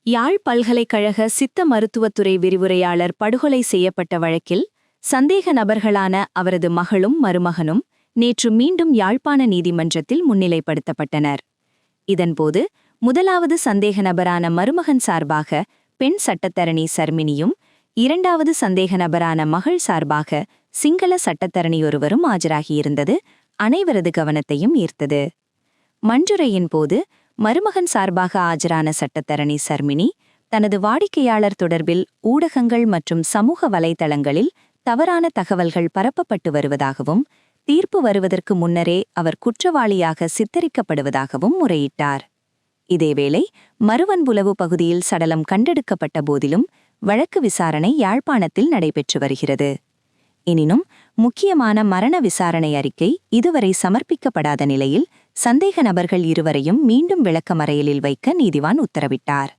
யாழ் பல்கலைக்கழக சித்த மருத்துவத்துறை விரிவுரையாளர் படுகொலை செய்யப்பட்ட வழக்கில் சந்தேக நபர்களான அவரது மகளும் மருமகனும் நேற்று மீண்டும் யாழ்ப்பாண நீதிமன்றத்தில் முன்னிலைப்படுத்தப்பட்டனர். இதன்போது முதலாவது சந்தேக நபரான மருமகன் சார்பாக பெண் சட்டத்தரணி சர்மினியும், இரண்டாவது சந்தேக நபரான மகள் சார்பாக சிங்கள சட்டத்தரணியொருவரும் ஆஜராகியிருந்தது அனைவரது கவனத்தையும் ஈர்த்தது. மஞ்சுரையின் போது மருமகன் சார்பாக ஆஜரான சட்டத்தரணி சர்மினி தனது வாடிக்கையாளர் தொடர்பில் ஊடகங்கள் மற்றும் சமூக வலைதளங்களில் தவறான தகவல்கள் பரப்பப்பட்டு வருவதாகவும், தீர்ப்பு வருவதற்கு முன்னரே அவர் குற்றவாளியாக சித்தரிக்கப்படுவதாகவும் முறையிட்டார். இதேவேளை மருவன்புலவு பகுதியில் சடலம் கண்டெடுக்கப்பட்ட போதிலும் வழக்கு விசாரணை யாழ்ப்பாணத்தில் நடைபெற்று வருகிறது. எனினும் முக்கியமான மரண விசாரணை அறிக்கை இதுவரை சமர்ப்பிக்கப்படாத நிலையில் சந்தேக நபர்கள் இருவரையும் மீண்டும் விளக்கமறையலில் வைக்க நீதிவான் உத்தரவிட்டார்.